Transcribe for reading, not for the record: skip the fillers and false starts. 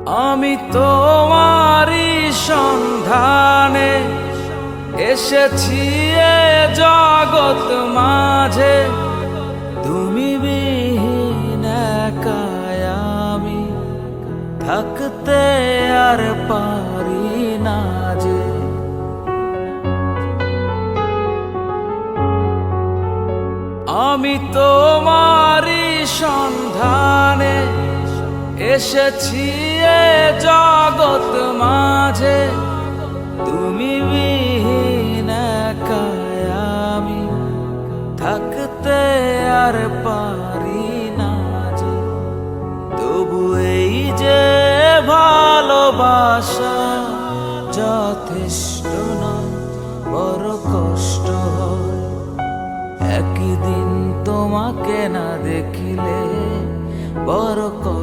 আমি তোমারই সন্ধানে এসেছি এ জগৎ মাঝে, তুমি বিহীন একাই আমি থাকতে আর পারি না যে। আমি তোমারই সন্ধানে এসেছি এ জগৎ মাঝে, তুমি বিহীন একাই আমি থাকতে আর পারি না যে। তবু এই যে ভালোবাসা যথেষ্ট নয়, বড় কষ্ট হয় একদিন তোমাকে না দেখিলে, বড় কষ্ট